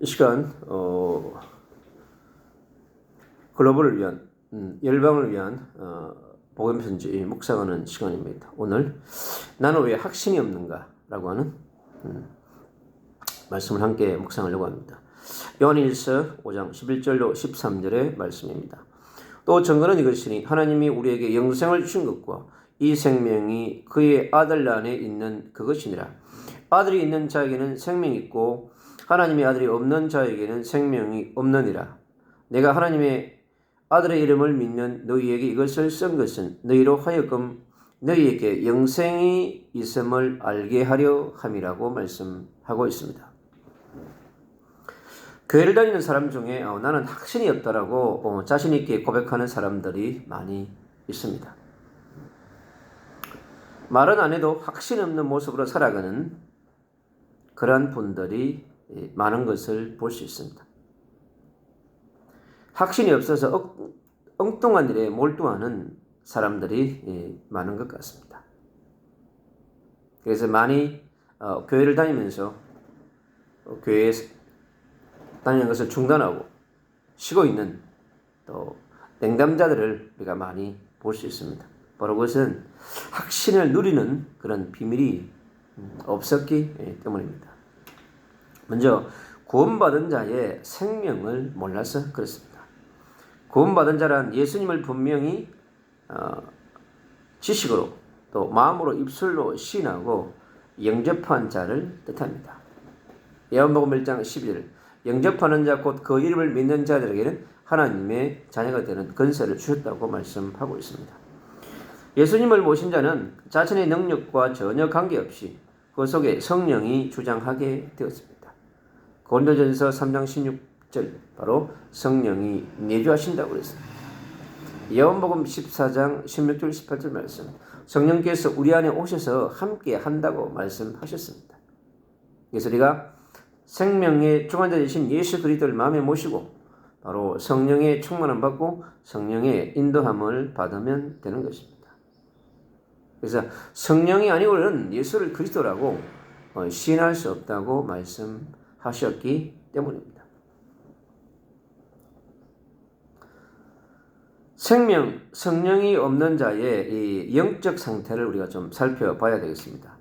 이 시간 글로벌을 위한 열방을 위한 복음 편지 묵상하는 시간입니다. 오늘 나는 왜 확신이 없는가라고 하는 말씀을 함께 묵상하려고 합니다. 요한일서 5장 11절로 13절의 말씀입니다. 또 증거는 이것이니 하나님이 우리에게 영생을 주신 것과 이 생명이 그의 아들 안에 있는 그것이니라. 아들이 있는 자에게는 생명이 있고 하나님의 아들이 없는 자에게는 생명이 없느니라. 내가 하나님의 아들의 이름을 믿는 너희에게 이것을 쓴 것은 너희로 하여금 너희에게 영생이 있음을 알게 하려 함이라고 말씀하고 있습니다. 교회를 다니는 사람 중에 나는 확신이 없다라고 자신 있게 고백하는 사람들이 많이 있습니다. 말은 안 해도 확신 없는 모습으로 살아가는 그러한 분들이 많은 것을 볼 수 있습니다. 확신이 없어서 엉뚱한 일에 몰두하는 사람들이 많은 것 같습니다. 그래서 많이 교회를 다니면서 교회에 다니는 것을 중단하고 쉬고 있는 또 냉담자들을 우리가 많이 볼 수 있습니다. 바로 그것은 확신을 누리는 그런 비밀이 없었기 때문입니다. 먼저 구원받은 자의 생명을 몰라서 그렇습니다. 구원받은 자란 예수님을 분명히 지식으로 또 마음으로 입술로 시인하고 영접한 자를 뜻합니다. 요한복음 1장 12절 영접하는 자 곧 그 이름을 믿는 자들에게는 하나님의 자녀가 되는 권세를 주셨다고 말씀하고 있습니다. 예수님을 모신 자는 자신의 능력과 전혀 관계없이 그 속에 성령이 주장하게 되었습니다. 고린도전서 3장 16절 바로 성령이 내주하신다고 그랬습니다. 요한복음 14장 16절 18절 말씀 성령께서 우리 안에 오셔서 함께 한다고 말씀하셨습니다. 그래서 우리가 생명의 중환자 되신 예수 그리스도를 마음에 모시고 바로 성령의 충만함 받고 성령의 인도함을 받으면 되는 것입니다. 그래서 성령이 아니고는 예수를 그리스도라고 시인할 수 없다고 말씀하셨기 때문입니다. 성령이 없는 자의 이 영적 상태를 우리가 좀 살펴봐야 되겠습니다.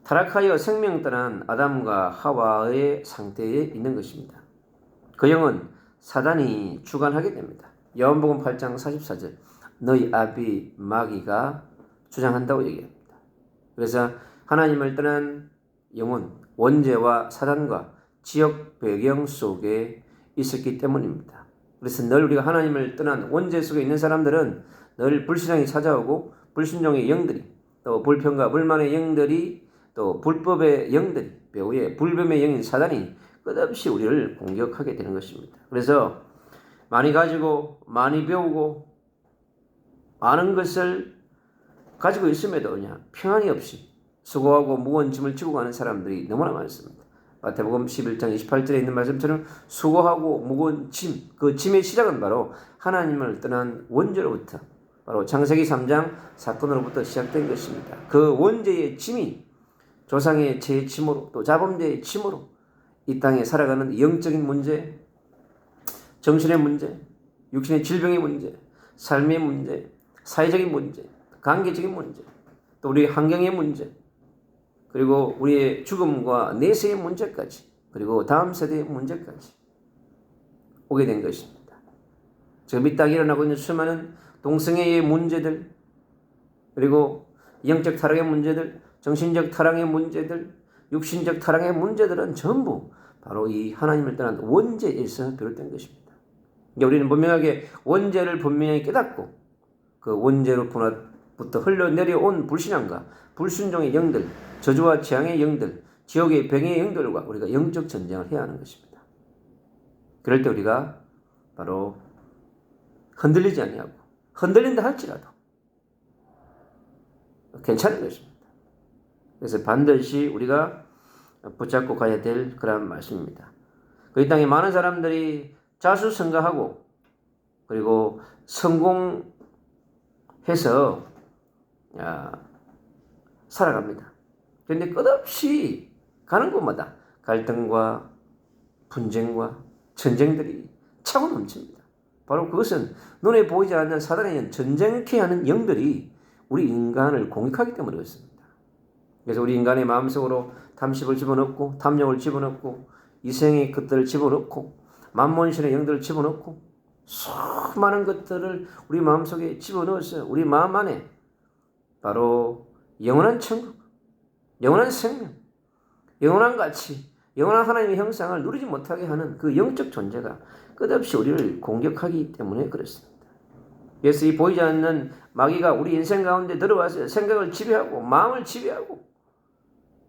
타락하여 생명 떠난 아담과 하와의 상태에 있는 것입니다. 그 영은 사단이 주관하게 됩니다. 요한복음 8장 44절 너희 아비 마귀가 주장한다고 얘기합니다. 그래서 하나님을 떠난 영혼 원죄와 사단과 지역 배경 속에 있었기 때문입니다. 그래서 늘 우리가 하나님을 떠난 원죄 속에 있는 사람들은 늘 불신앙이 찾아오고 불순종의 영들이 또 불평과 불만의 영들이 또 불법의 영들이 배후에 불뱀의 영인 사단이 끝없이 우리를 공격하게 되는 것입니다. 그래서 많이 가지고 많이 배우고 많은 것을 가지고 있음에도 그냥 평안이 없이 수고하고 무거운 짐을 지고 가는 사람들이 너무나 많습니다. 마태복음 11장 28절에 있는 말씀처럼 수고하고 무거운 짐, 그 짐의 시작은 바로 하나님을 떠난 원죄로부터 바로 창세기 3장 사건으로부터 시작된 것입니다. 그 원죄의 짐이 조상의 죄의 짐으로 또 자범죄의 짐으로 이 땅에 살아가는 영적인 문제, 정신의 문제, 육신의 질병의 문제, 삶의 문제, 사회적인 문제, 관계적인 문제, 또 우리 환경의 문제, 그리고 우리의 죽음과 내세의 문제까지, 그리고 다음 세대의 문제까지 오게 된 것입니다. 지금 이 땅에 일어나고 있는 수많은 동성애의 문제들, 그리고 영적 타락의 문제들, 정신적 타락의 문제들, 육신적 타락의 문제들은 전부 바로 이 하나님을 떠난 원죄에서 비롯된 것입니다. 우리는 분명하게 원죄를 분명히 깨닫고 그 원죄로부터 흘러내려온 불신앙과 불순종의 영들, 저주와 재앙의 영들, 지옥의 병의 영들과 우리가 영적 전쟁을 해야 하는 것입니다. 그럴 때 우리가 바로 흔들리지 아니하고 흔들린다 할지라도 괜찮은 것입니다. 그래서 반드시 우리가 붙잡고 가야 될 그런 말씀입니다. 이 땅에 많은 사람들이 자수성가하고 그리고 성공해서 살아갑니다. 그런데 끝없이 가는 곳마다 갈등과 분쟁과 전쟁들이 차고 넘칩니다. 바로 그것은 눈에 보이지 않는 사단의 전쟁케 하는 영들이 우리 인간을 공격하기 때문에 그렇습니다. 그래서 우리 인간의 마음속으로 탐심을 집어넣고 탐욕을 집어넣고 이생의 것들을 집어넣고 만몬신의 영들을 집어넣고 수많은 것들을 우리 마음속에 집어넣어서 우리 마음 안에 바로 영원한 천국, 영원한 생명, 영원한 가치, 영원한 하나님의 형상을 누리지 못하게 하는 그 영적 존재가 끝없이 우리를 공격하기 때문에 그렇습니다. 그래서 이 보이지 않는 마귀가 우리 인생 가운데 들어와서 생각을 지배하고 마음을 지배하고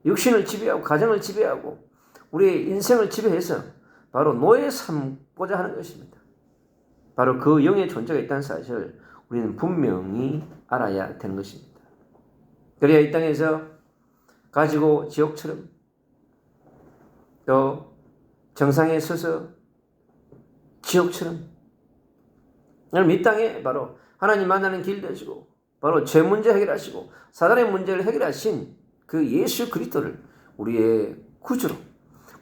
육신을 지배하고 가정을 지배하고 우리의 인생을 지배해서 바로 노예 삼고자 하는 것입니다. 바로 그 영의 존재가 있다는 사실을 우리는 분명히 알아야 되는 것입니다. 그래야 이 땅에서 가지고 지옥처럼 또 정상에 서서 지옥처럼 이 땅에 바로 하나님 만나는 길 되시고 바로 죄 문제 해결하시고 사단의 문제를 해결하신 그 예수 그리스도를 우리의 구주로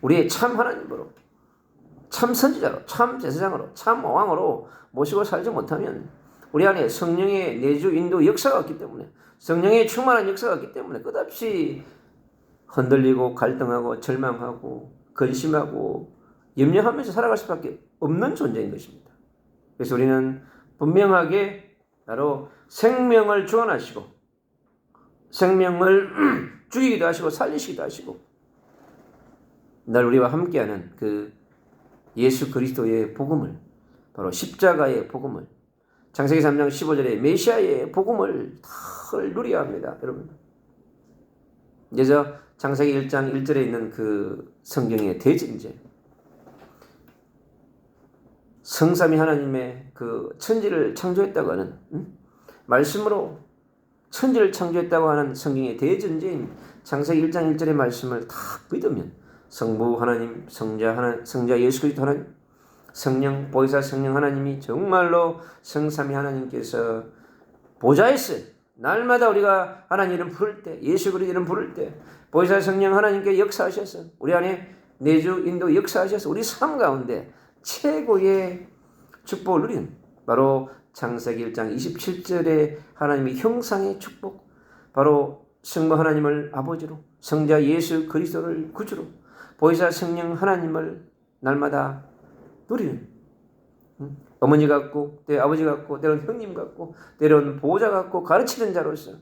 우리의 참 하나님으로 참 선지자로 참 제사장으로 참 왕으로 모시고 살지 못하면 우리 안에 성령의 내주 인도 역사가 없기 때문에 성령의 충만한 역사가 없기 때문에 끝없이 흔들리고 갈등하고 절망하고 근심하고 염려하면서 살아갈 수밖에 없는 존재인 것입니다. 그래서 우리는 분명하게 바로 생명을 주관하시고 생명을 죽이기도 하시고 살리시기도 하시고 날 우리와 함께하는 그 예수 그리스도의 복음을 바로 십자가의 복음을 창세기 3장 15절에 메시아의 복음을 다 누려야 합니다. 여러분 그래서 창세기 1장 1절에 있는 그 성경의 대증제 성삼위 하나님의 그 천지를 창조했다고 하는 말씀으로 천지를 창조했다고 하는 성경의 대전제인 창세기 1장 1절의 말씀을 다 믿으면 성부 하나님, 성자 예수 그리스도 하나님, 성령, 보혜사 성령 하나님이 정말로 성삼위 하나님께서 보좌에서 날마다 우리가 하나님 이름 부를 때, 예수 그리스도 이름 부를 때 보혜사 성령 하나님께 역사하셔서 우리 안에 내주 인도 역사하셔서 우리 삶 가운데 최고의 축복을 누리는 바로 창세기 1장 27절에 하나님의 형상의 축복 바로 성부 하나님을 아버지로 성자 예수 그리스도를 구주로 보혜사 성령 하나님을 날마다 누리는 어머니 같고 때로 아버지 같고 때로는 형님 같고 때로는 보호자 같고 가르치는 자로서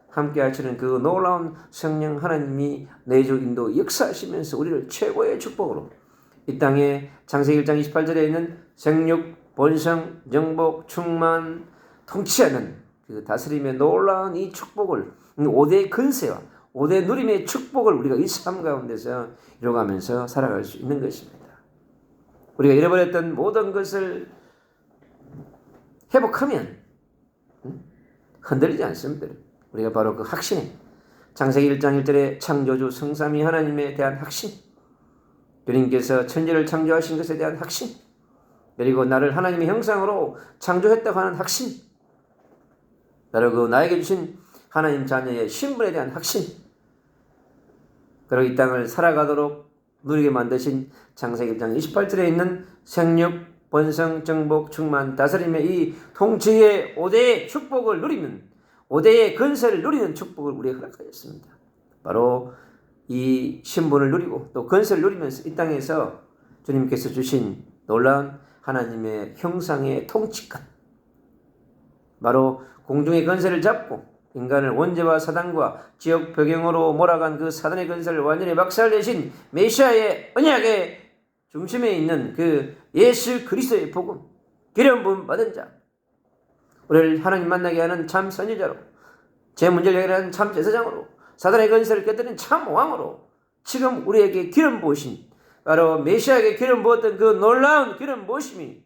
함께 하시는 그 놀라운 성령 하나님이 내주 인도 역사하시면서 우리를 최고의 축복으로 이 땅에 창세기 1장 28절에 있는 생육, 번성, 정복, 충만, 통치하는 그 다스림의 놀라운 이 축복을 5대의 근세와 5대 누림의 축복을 우리가 이 삶 가운데서 이뤄가면서 살아갈 수 있는 것입니다. 우리가 잃어버렸던 모든 것을 회복하면 흔들리지 않습니다. 우리가 바로 그 확신에 창세기 1장 1절에 창조주 성삼위 하나님에 대한 확신 주님께서 천지를 창조하신 것에 대한 확신 그리고 나를 하나님의 형상으로 창조했다고 하는 확신 바로 그 나에게 주신 하나님 자녀의 신분에 대한 확신 그리고 이 땅을 살아가도록 누리게 만드신 창세기 1장 28절에 있는 생육, 번성, 정복, 충만, 다스림의 이 통치의 5대의 축복을 누리면 5대의 근세를 누리는 축복을 우리에게 허락하였습니다. 바로 이 신분을 누리고 또 근세를 누리면서 이 땅에서 주님께서 주신 놀라운 하나님의 형상의 통치권 바로 공중의 근세를 잡고 인간을 원죄와 사단과 지옥 배경으로 몰아간 그 사단의 근세를 완전히 박살내신 메시아의 언약의 중심에 있는 그 예수 그리스도의 복음 기름 부음 받은 자 우리를 하나님 만나게 하는 참 선지자로 제 문제를 해결하는 참 제사장으로 사단의 근세를 깨뜨리는 참 왕으로 지금 우리에게 기름 부으신 바로 메시아에게 기름 부었던 그 놀라운 기름 부으심이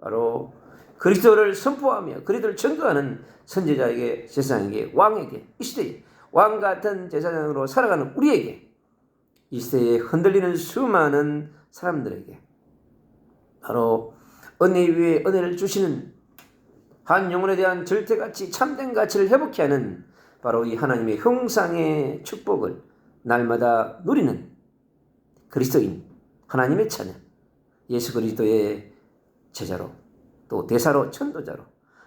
바로 그리스도를 선포하며 그리스도를 증거하는 선지자에게 제사장에게 왕에게 이 시대에 왕 같은 제사장으로 살아가는 우리에게 이 시대에 흔들리는 수많은 사람들에게 바로 은혜 위에 은혜를 주시는 한 영혼에 대한 절대가치 참된 가치를 회복케 하는 바로 이 하나님의 형상의 축복을 날마다 누리는 그리스도인 하나님의 자녀, 예수 그리스도의 제자로, 또 대사로, 천도자로,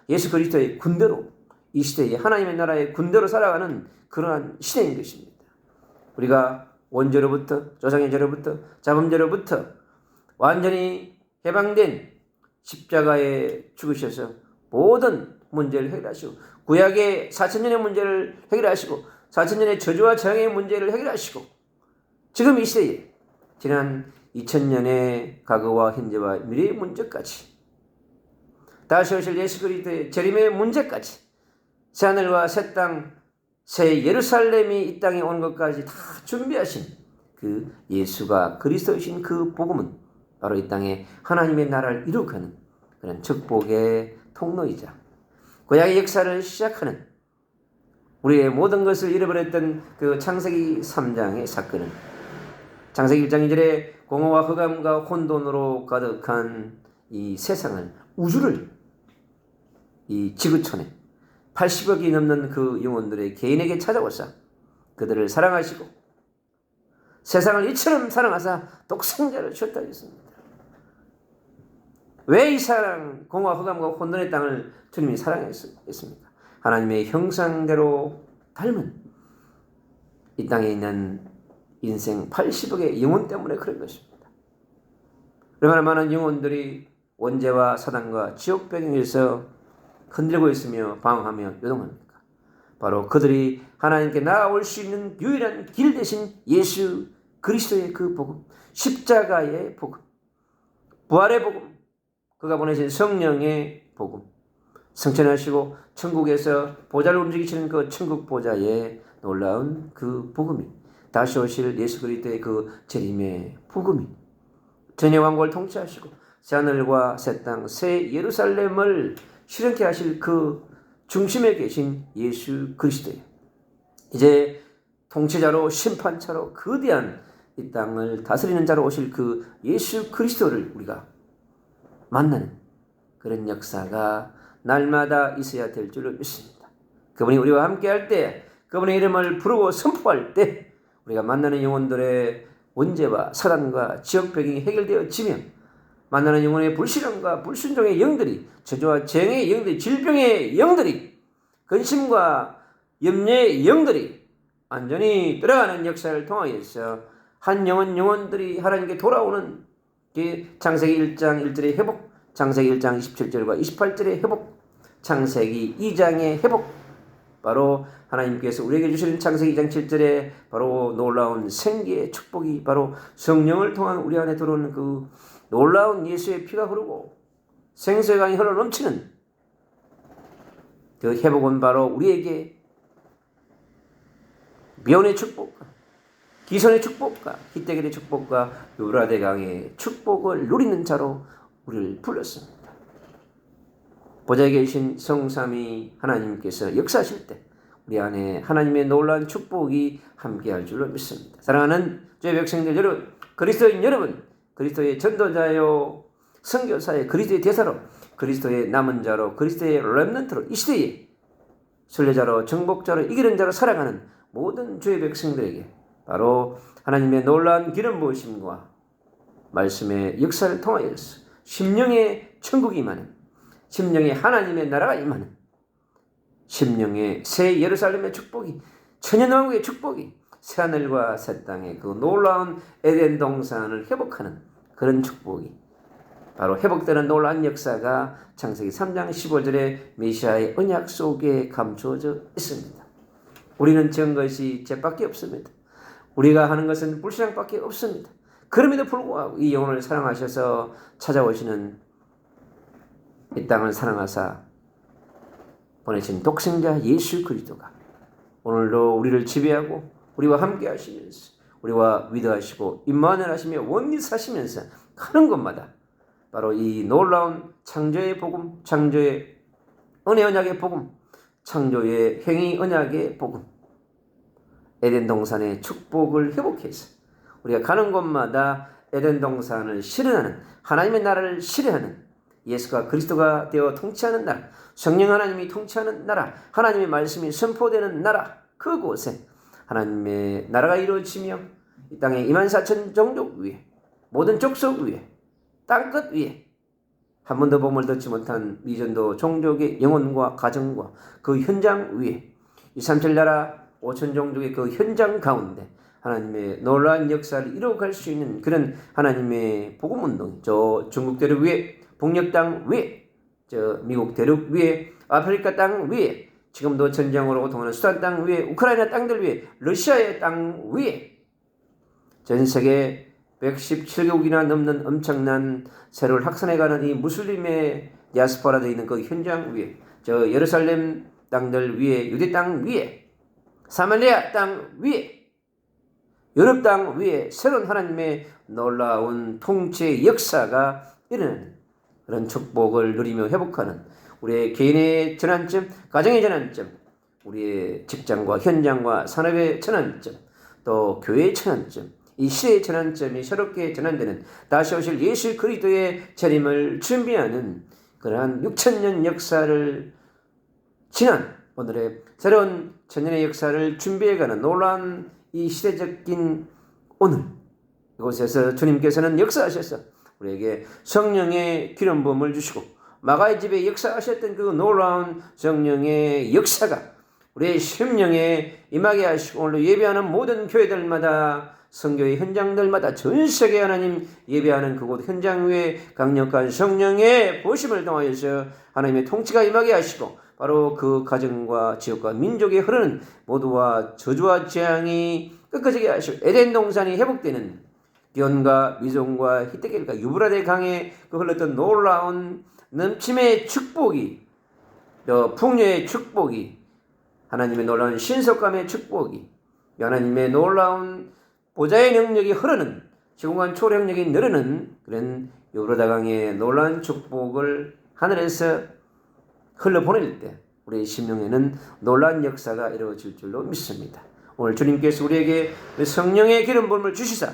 예수 그리스도의 군대로, 이 시대에 하나님의 나라의 군대로 살아가는 그러한 시대인 것입니다. 우리가 원죄로부터, 조상의 죄로부터, 자범죄로부터 완전히 해방된 십자가에 죽으셔서 모든 문제를 해결하시고, 구약의 4,000년의 문제를 해결하시고, 4,000년의 저주와 재앙의 문제를 해결하시고, 지금 이 시대에 지난 2000년의 과거와 현재와 미래의 문제까지, 다시 오실 예수 그리스도의 재림의 문제까지, 새하늘과 새 땅, 새 예루살렘이 이 땅에 온 것까지 다 준비하신 그 예수가 그리스도이신 그 복음은 바로 이 땅에 하나님의 나라를 이룩하는 그런 축복의 통로이자, 구약의 역사를 시작하는, 우리의 모든 것을 잃어버렸던 그 창세기 3장의 사건은 창세기 1장 2절에 공허와 흑암과 혼돈으로 가득한 이 세상을, 우주를, 이 지구촌에 80억이 넘는 그 영혼들의 개인에게 찾아오사 그들을 사랑하시고 세상을 이처럼 사랑하사 독생자를 주셨다 했습니다. 왜 이 사랑, 공허와 흑암과 혼돈의 땅을 주님이 사랑했습니까? 하나님의 형상대로 닮은 이 땅에 있는 인생 80억의 영혼 때문에 그런 것입니다. 얼마나 많은 영혼들이 원죄와 사단과 지옥 배경에서 흔들고 있으며 방황하며 요동합니까? 바로 그들이 하나님께 나아올 수 있는 유일한 길 대신 예수 그리스도의 그 복음, 십자가의 복음, 부활의 복음, 그가 보내신 성령의 복음, 승천하시고 천국에서 보좌를 움직이시는 그 천국 보좌의 놀라운 그 복음이, 다시 오실 예수 그리스도의 그 재림의 복음이, 전의 왕국을 통치하시고 새하늘과 새 땅, 새 예루살렘을 실현케 하실 그 중심에 계신 예수 그리스도예요. 이제 통치자로, 심판자로, 거대한 이 땅을 다스리는 자로 오실 그 예수 그리스도를 우리가 만나는 그런 역사가 날마다 있어야 될 줄로 믿습니다. 그분이 우리와 함께 할 때, 그분의 이름을 부르고 선포할 때 우리가 만나는 영혼들의 원죄와 사단과 지역 배경이 해결되어지며, 만나는 영혼의 불신앙과 불순종의 영들이, 저주와 재앙의 영들이, 질병의 영들이, 근심과 염려의 영들이 완전히 들어가는 역사를 통하여서 한 영혼들이 하나님께 돌아오는 창세기 1장 1절의 회복, 창세기 1장 27절과 28절의 회복, 창세기 2장의 회복, 바로 하나님께서 우리에게 주시는 창세기 2장 7절에 바로 놀라운 생기의 축복이, 바로 성령을 통한 우리 안에 들어오는 그 놀라운 예수의 피가 흐르고 생수의 강이 흘러 넘치는 그 회복은 바로 우리에게 미온의 축복과 기선의 축복과 히데겔의 축복과 유라데강의 축복을 누리는 자로 우리를 불렀습니다. 보좌에 계신 성삼위 하나님께서 역사하실 때 우리 안에 하나님의 놀라운 축복이 함께할 줄로 믿습니다. 사랑하는 주의 백성들 여러분, 그리스도인 여러분, 그리스도의 전도자요, 선교사요, 그리스도의 대사로, 그리스도의 남은 자로, 그리스도의 렘넌트로, 이 시대에 순례자로, 정복자로, 이기는 자로 살아가는 모든 주의 백성들에게 바로 하나님의 놀라운 기름 부으심과 말씀의 역사를 통하여서 심령의 천국이 임하는, 심령의 하나님의 나라가 임하는, 심령의 새 예루살렘의 축복이, 천년왕국의 축복이, 새하늘과 새 땅의 그 놀라운 에덴 동산을 회복하는 그런 축복이, 바로 회복되는 놀라운 역사가 창세기 3장 15절의 메시아의 언약 속에 감추어져 있습니다. 우리는 지은 것이 죄밖에 없습니다. 우리가 하는 것은 불신앙밖에 없습니다. 그럼에도 불구하고 이 영혼을 사랑하셔서 찾아오시는, 이 땅을 사랑하사 보내신 독생자 예수 그리스도가 오늘도 우리를 지배하고 우리와 함께 하시면서 우리와 위대하시고 임마누엘 하시며 원리스 하시면서 하는 것마다 바로 이 놀라운 창조의 복음, 창조의 은혜 언약의 복음, 창조의 행위 언약의 복음, 에덴 동산의 축복을 회복해서 우리가 가는 곳마다 에덴 동산을 실현하는, 하나님의 나라를 실현하는, 예수가 그리스도가 되어 통치하는 나라, 성령 하나님이 통치하는 나라, 하나님의 말씀이 선포되는 나라, 그곳에 하나님의 나라가 이루어지며 이 땅에 24,000 종족 위에 모든 족속 위에, 땅끝 위에 한 번도 복음을 듣지 못한 미전도 종족의 영혼과 가정과 그 현장 위에 237 나라 5천 종족의 그 현장 가운데 하나님의 놀라운 역사를 이루어갈 수 있는 그런 하나님의 복음운동, 저 중국 대륙 위에, 북녘 땅 위에, 저 미국 대륙 위에, 아프리카 땅 위에, 지금도 전쟁으로 고통하는 수단 땅 위에, 우크라이나 땅들 위에, 러시아의 땅 위에, 전 세계 117개국이나 넘는 엄청난 세력을 확산해가는 이 무슬림의 디아스포라 되어 있는 그 현장 위에, 저 예루살렘 땅들 위에, 유대 땅 위에, 사마리아 땅 위에, 유럽 땅 위에 새로운 하나님의 놀라운 통치의 역사가 일어나는 그런 축복을 누리며 회복하는 우리의 개인의 전환점, 가정의 전환점, 우리의 직장과 현장과 산업의 전환점, 또 교회의 전환점, 이 시대의 전환점이 새롭게 전환되는 다시 오실 예수 그리스도의 재림을 준비하는 그러한 6,000년 역사를 지난 오늘의 새로운 천년의 역사를 준비해가는 놀라운 이 시대적인 오늘 이곳에서 주님께서는 역사하셔서 우리에게 성령의 기름 부음을 주시고 마가의 집에 역사하셨던 그 놀라운 성령의 역사가 우리의 심령에 임하게 하시고 오늘도 예배하는 모든 교회들마다 선교의 현장들마다 전 세계 하나님 예배하는 그곳 현장 위에 강력한 성령의 보심을 통하여서 하나님의 통치가 임하게 하시고 바로 그 가정과 지역과 민족에 흐르는 모두와 저주와 재앙이 꺾어지게 하시고 에덴 동산이 회복되는 기온과 미송과 히데겔과 유브라데 강에 그 흘렀던 놀라운 넘침의 축복이 또 풍요의 축복이 하나님의 놀라운 신속감의 축복이 하나님의 놀라운 보좌의 능력이 흐르는 시공간 초력력이 느르는 그런 유브라데 강의 놀라운 축복을 하늘에서 흘러보낼 때 우리의 심령에는 놀라운 역사가 이루어질 줄로 믿습니다. 오늘 주님께서 우리에게 성령의 기름 부음을 주시사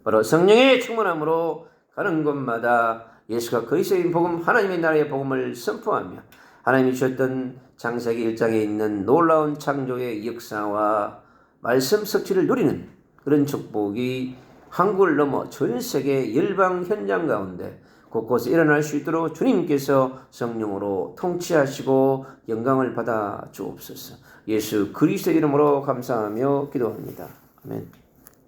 바로 성령의 충만함으로 가는 곳마다 예수가 그리스도의 복음 하나님의 나라의 복음을 선포하며 하나님이 주셨던 창세기 1장에 있는 놀라운 창조의 역사와 말씀 성취를 누리는 그런 축복이 한국을 넘어 전 세계 열방 현장 가운데 곳곳에 일어날 수 있도록 주님께서 성령으로 통치하시고 영광을 받아 주옵소서. 예수 그리스도의 이름으로 감사하며 기도합니다. 아멘.